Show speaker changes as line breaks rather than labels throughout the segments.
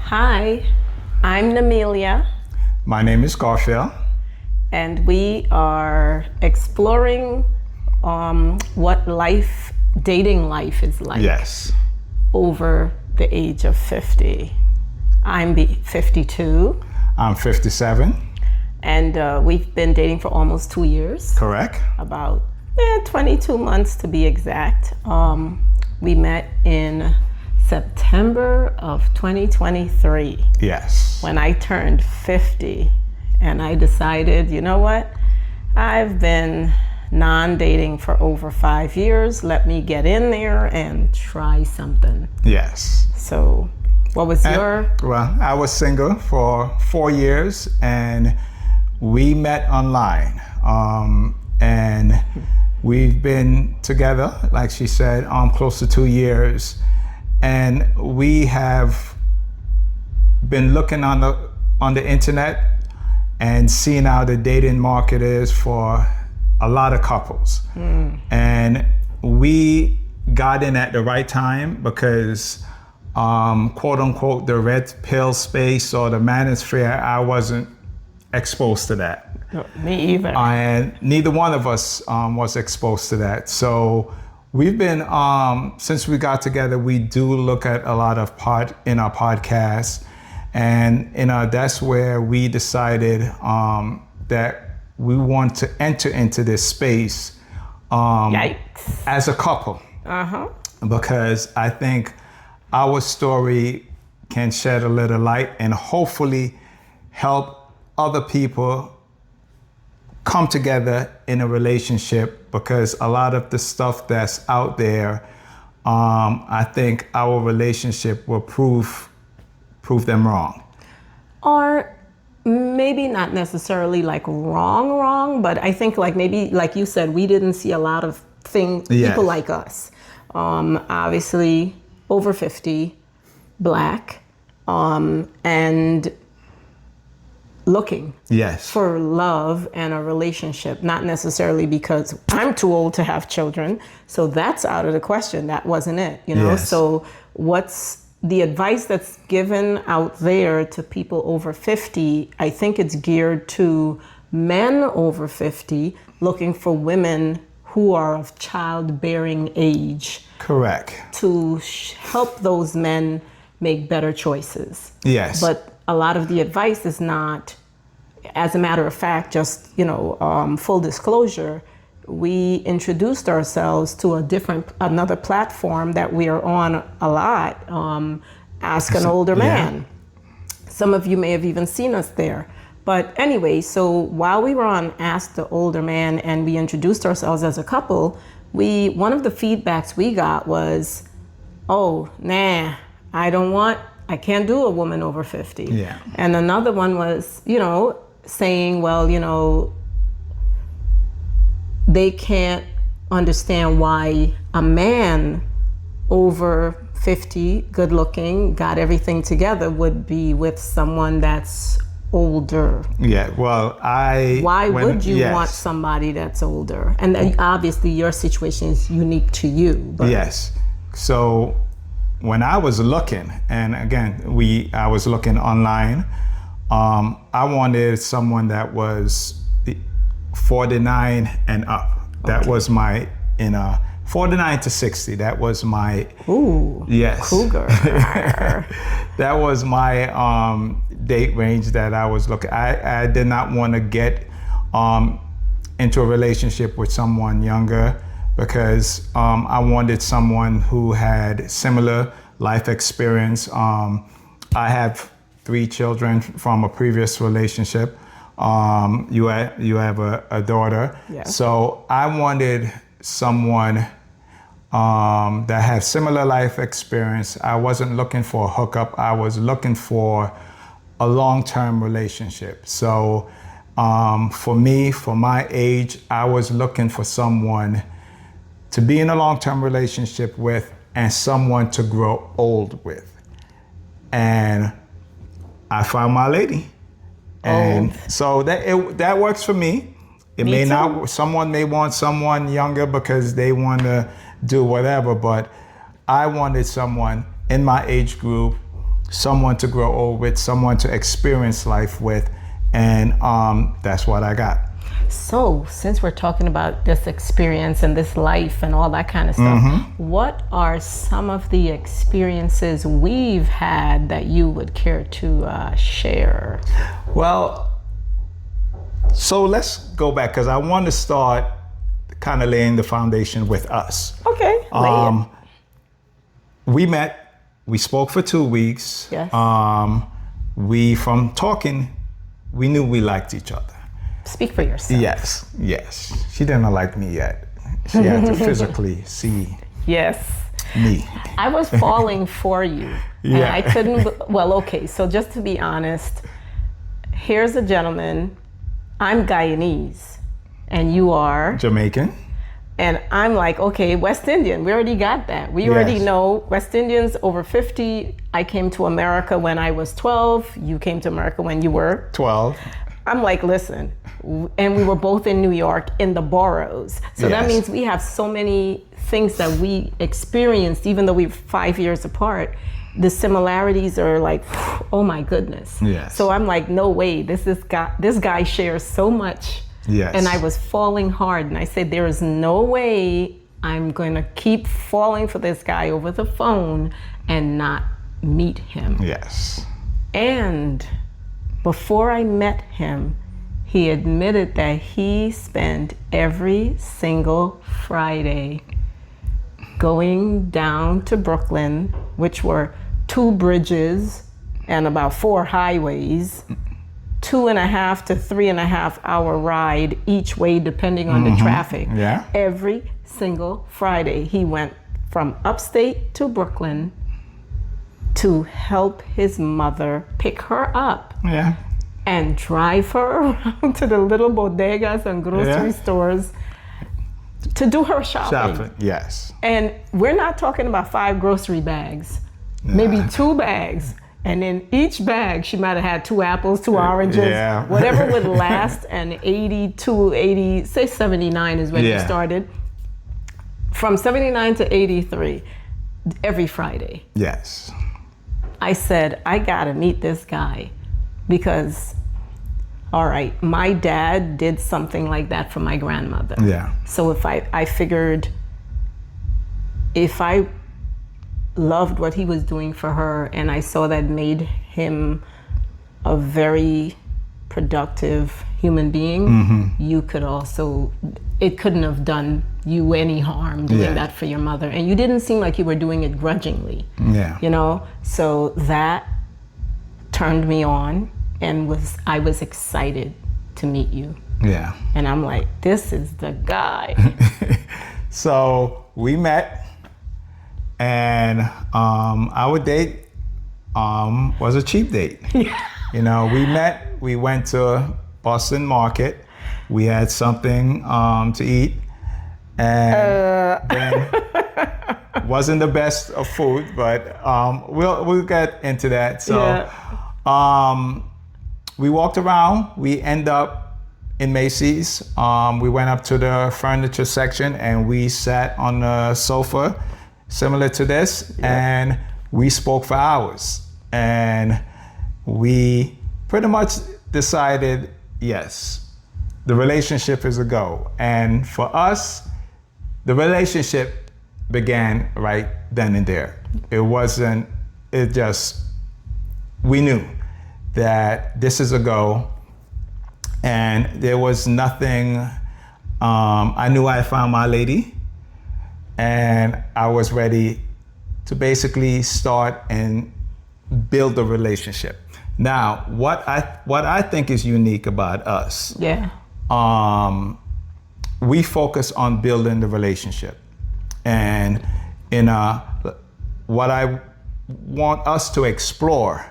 Hi, I'm Namelia,
My name is Garfield.
and we are exploring what dating life is like
Yes.
over the age of 50. I'm 52,
I'm 57.
and we've been dating for almost 2 years,
Correct?
about 22 months to be exact. We met in September of 2023
Yes.
when I turned 50, and I decided, you know what? I've been non-dating for over 5 years. Let me get in there and try something.
Yes.
So, what was your?
Well, I was single for 4 years and we met online. And we've been together, like she said, close to 2 years. And we have been looking on the internet and seeing how the dating market is for a lot of couples. And we got in at the right time because quote unquote the red pill space or the manosphere, I wasn't exposed to that.
No, me either.
And neither one of us was exposed to that. So we've been, since we got together, we do look at a lot of in our podcast. And that's where we decided that we want to enter into this space
Yikes.
as a couple. Because I think our story can shed a little light and hopefully help other people come together in a relationship, because a lot of the stuff that's out there, I think our relationship will prove them wrong.
Or maybe not necessarily like wrong, but I think like maybe like you said, we didn't see a lot of people like us. Obviously over 50, black, and looking for love and a relationship, not necessarily because I'm too old to have children, so that's out of the question. That wasn't it, So what's the advice that's given out there to people over 50? I think it's geared to men over 50 looking for women who are of childbearing age.
Correct.
To help those men make better choices.
Yes.
But a lot of the advice is not, as a matter of fact, just, full disclosure, we introduced ourselves to another platform that we are on a lot, Ask an Older Man. Some of you may have even seen us there. But anyway, so while we were on Ask the Older Man and we introduced ourselves as a couple, one of the feedbacks we got was, oh, nah, I can't do a woman over 50.
Yeah.
And another one was, saying, well, they can't understand why a man over 50, good looking, got everything together, would be with someone that's older.
Yeah, well,
Why would you want somebody that's older? And obviously your situation is unique to you. But.
Yes. So when I was looking, and again, I was looking online, I wanted someone that was 49 and up. That was my, 49 to 60. That was my,
cougar.
That was my date range that I was looking. I did not want to get into a relationship with someone younger, because I wanted someone who had similar life experience. I have 3 children from a previous relationship. You have a daughter.
Yes.
So I wanted someone that had similar life experience. I wasn't looking for a hookup. I was looking for a long-term relationship. So for me, for my age, I was looking for someone to be in a long-term relationship with and someone to grow old with. And I found my lady. And so that works for me. It may not, someone may want someone younger because they want to do whatever, but I wanted someone in my age group someone to grow old with, someone to experience life with, and that's what I got.
So, since we're talking about this experience and this life and all that kind of stuff, what are some of the experiences we've had that you would care to share?
Well, so let's go back, because I want to start kind of laying the foundation with us.
Okay, lay it.
We met, we spoke for 2 weeks.
Yes.
From talking, we knew we liked each other.
Speak for yourself.
Yes. She didn't like me yet. She had to physically see
Yes.
me.
I was falling for you. And
Yeah.
I couldn't, well, okay, so just to be honest, here's a gentleman, I'm Guyanese, and you are?
Jamaican.
And I'm like, okay, West Indian, we already got that. We already know West Indians over 50. I came to America when I was 12. You came to America when you were?
12.
I'm like, listen, and we were both in New York in the boroughs. So that means we have so many things that we experienced, even though we're 5 years apart. The similarities are like, oh my goodness.
Yes.
So I'm like, no way, this guy shares so much.
Yes.
And I was falling hard, and I said, there is no way I'm going to keep falling for this guy over the phone and not meet him.
Yes.
And before I met him, he admitted that he spent every single Friday going down to Brooklyn, which were 2 bridges and about 4 highways, 2.5 to 3.5 hour ride each way, depending on the traffic.
Yeah.
Every single Friday, he went from upstate to Brooklyn to help his mother pick her up.
Yeah.
And drive her around to the little bodegas and grocery stores to do her shopping.
Yes.
And we're not talking about 5 grocery bags, maybe 2 bags. And in each bag, she might have had 2 apples, 2 oranges, whatever would last. And 80, say 79 is when you started. From 79 to 83, every Friday.
Yes.
I said, I gotta meet this guy. Because, all right, my dad did something like that for my grandmother.
Yeah.
So if I figured if I loved what he was doing for her and I saw that made him a very productive human being, you could also, it couldn't have done you any harm doing that for your mother. And you didn't seem like you were doing it grudgingly.
Yeah.
You know? So that turned me on, and I was excited to meet you.
Yeah.
And I'm like, this is the guy.
So we met, and our date was a cheap date. You know, we met, we went to Boston Market, we had something to eat, and then wasn't the best of food, but we'll get into that. So we walked around, we end up in Macy's. We went up to the furniture section and we sat on the sofa similar to this, and we spoke for hours, and we pretty much decided, yes, the relationship is a go. And for us, the relationship began right then and there. We knew that this is a go, and there was nothing, I knew I found my lady, and I was ready to basically start and build a relationship. Now, what I think is unique about us, we focus on building the relationship. And what I want us to explore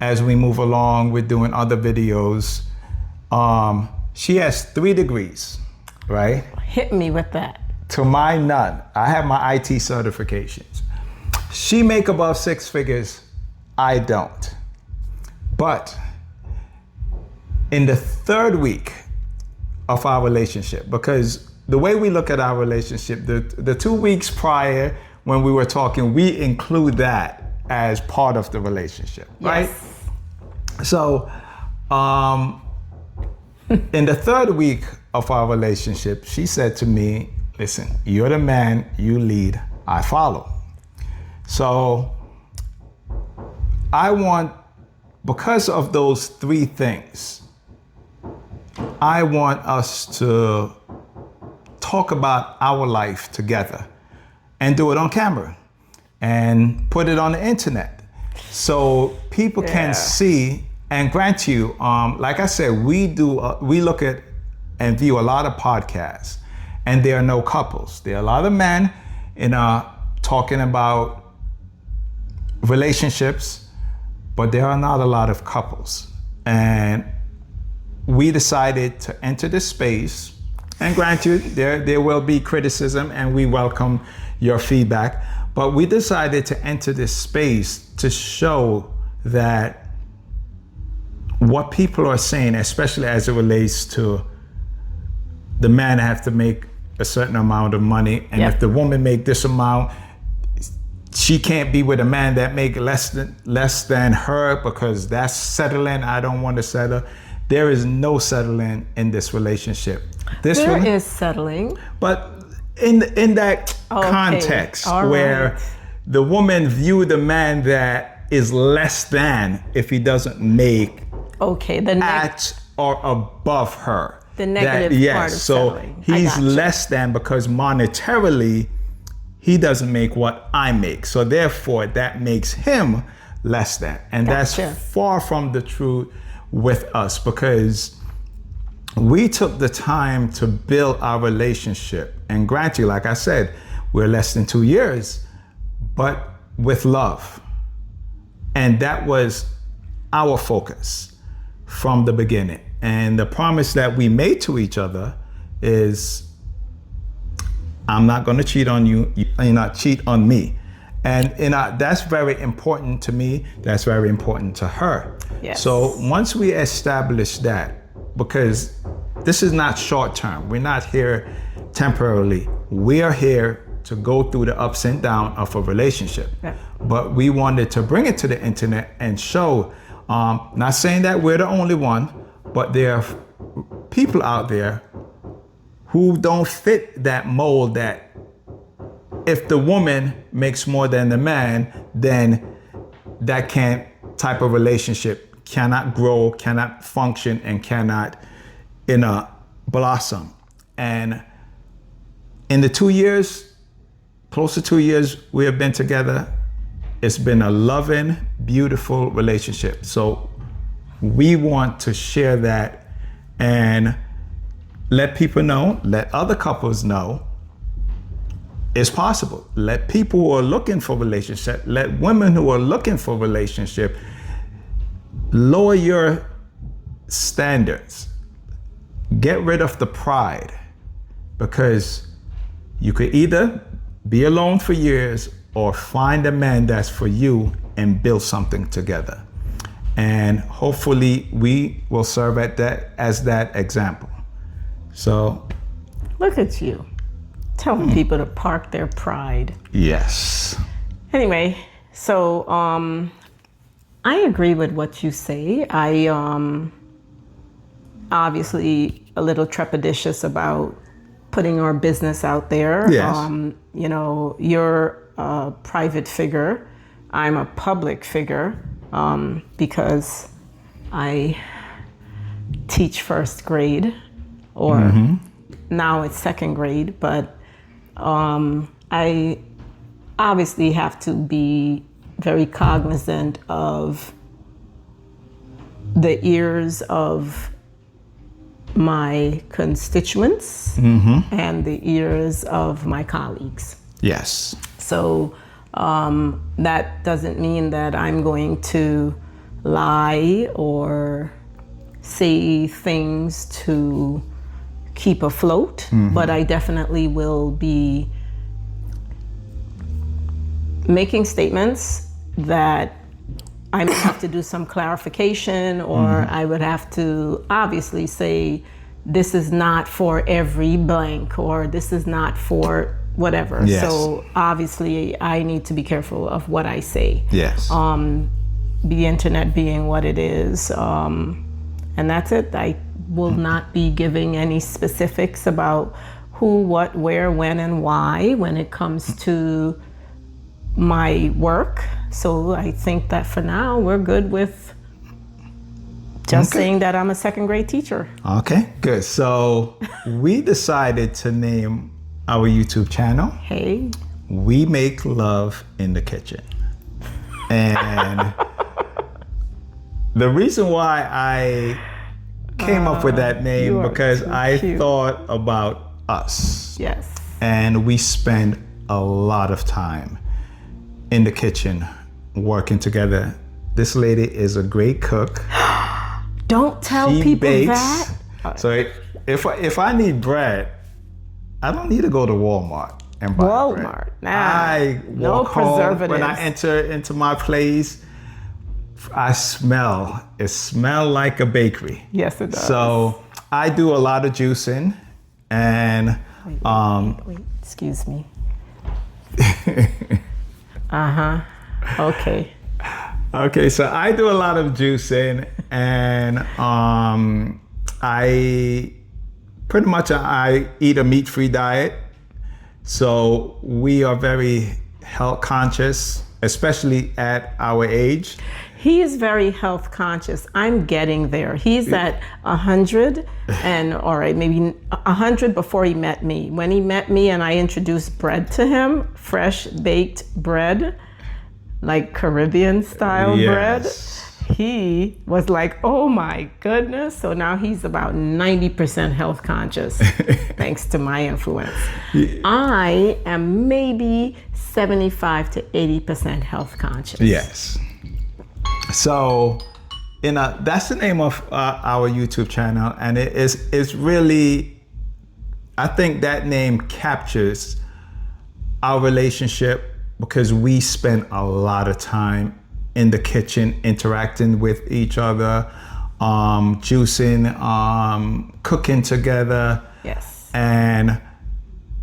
as we move along with doing other videos, she has 3 degrees, right?
Hit me with that.
To my none. I have my IT certifications. She make above 6 figures, I don't. But in the 3rd week of our relationship, because the way we look at our relationship, the 2 weeks prior when we were talking, we include that as part of the relationship, right?
Yes.
So, in the third week of our relationship, she said to me, listen, you're the man, you lead, I follow. So because of those three things, I want us to talk about our life together and do it on camera and put it on the internet so people can see. And grant you, like I said, we look at and view a lot of podcasts, and there are no couples. There are a lot of men talking about relationships, but there are not a lot of couples. And we decided to enter this space, and grant you, there will be criticism, and we welcome your feedback, but we decided to enter this space to show that what people are saying, especially as it relates to the man have to make a certain amount of money, and if the woman make this amount, she can't be with a man that make less than her because that's settling. I don't want to settle. There is no settling in this relationship.
There is settling,
but in that context where the woman view the man that is less than if he doesn't make at or above her.
The negative part of settling.
So he's less than because monetarily he doesn't make what I make. So therefore that makes him less than. And that's far from the truth with us, because we took the time to build our relationship. And grant you, like I said, we're less than 2 years, but with love. And that was our focus from the beginning. And the promise that we made to each other is, I'm not going to cheat on you, you're not cheat on me. And that's very important to me, that's very important to her.
Yes.
So once we establish that, because this is not short term, we're not here temporarily, we are here to go through the ups and downs of a relationship. Yeah. But we wanted to bring it to the internet and show, not saying that we're the only one, but there are people out there who don't fit that mold, that if the woman makes more than the man, then that type of relationship cannot grow, cannot function, and cannot blossom. And in the 2 years, close to 2 years we have been together, it's been a loving, beautiful relationship. So we want to share that and let people know, let other couples know it's possible. Let people who are looking for relationship, let women who are looking for relationship, lower your standards. Get rid of the pride, because you could either be alone for years or find a man that's for you and build something together. And hopefully we will serve as that example. So
look at you telling people to park their pride.
Yes.
Anyway, so I agree with what you say. I obviously a little trepidatious about putting our business out there.
Yes.
You're a private figure. I'm a public figure because I teach first grade, or now it's second grade, but I obviously have to be very cognizant of the ears of my constituents and the ears of my colleagues.
Yes.
So that doesn't mean that I'm going to lie or say things to keep afloat, but I definitely will be making statements that I may have to do some clarification, or I would have to obviously say, this is not for every blank, or this is not for whatever.
Yes.
So obviously I need to be careful of what I say.
Yes.
The internet being what it is. And that's it. I will not be giving any specifics about who, what, where, when, and why when it comes to my work. So I think that for now we're good with just saying that I'm a second grade teacher.
Okay, good. So we decided to name our YouTube channel,
Hey.
We Make Love in the Kitchen. And the reason why I came up with that name because I thought about us.
Yes.
And we spend a lot of time in the kitchen working together. This lady is a great cook.
Don't tell
She
people
bakes.
that.
So if I need bread, I don't need to go to Walmart and buy
Walmart.
bread.
Nah,
I
no
walk home.
preservatives.
When I enter into my place, it smells like a bakery.
Yes, it does.
So I do a lot of juicing and
wait, excuse me. Okay.
Okay, so I do a lot of juicing and I pretty much I eat a meat-free diet. So we are very health conscious, especially at our age.
He is very health conscious. I'm getting there. He's at 100 and, all right, maybe 100 before he met me. When he met me and I introduced bread to him, fresh baked bread, like Caribbean style bread, he was like, oh my goodness. So now he's about 90% health conscious, thanks to my influence. I am maybe 75 to 80% health conscious.
Yes. So, that's the name of our YouTube channel, and it's really, I think that name captures our relationship because we spend a lot of time in the kitchen interacting with each other, juicing, cooking together.
Yes.
And,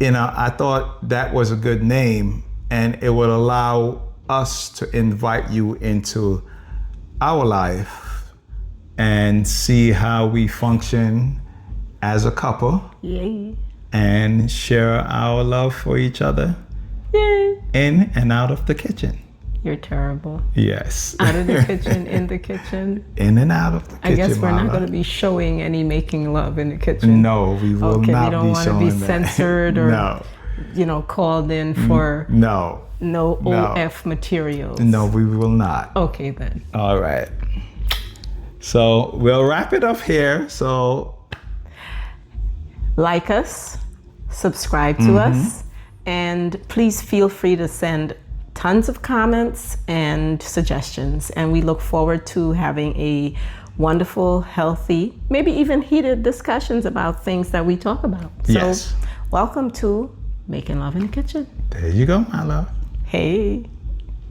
I thought that was a good name, and it would allow us to invite you into our life and see how we function as a couple.
Yay.
And share our love for each other.
Yay.
In and out of the kitchen.
You're terrible.
Yes.
Out of the kitchen, in the kitchen.
In and out of the kitchen.
I guess we're not going to be showing any making love in the kitchen.
No, we will not be showing that.
Okay, we don't want to be censored or, called in for no OF materials.
No, we will not.
Okay, then.
All right. So we'll wrap it up here. So
like us, subscribe to us, and please feel free to send tons of comments and suggestions. And we look forward to having a wonderful, healthy, maybe even heated discussions about things that we talk about. So welcome to Making Love in the Kitchen.
There you go, my love.
Hey.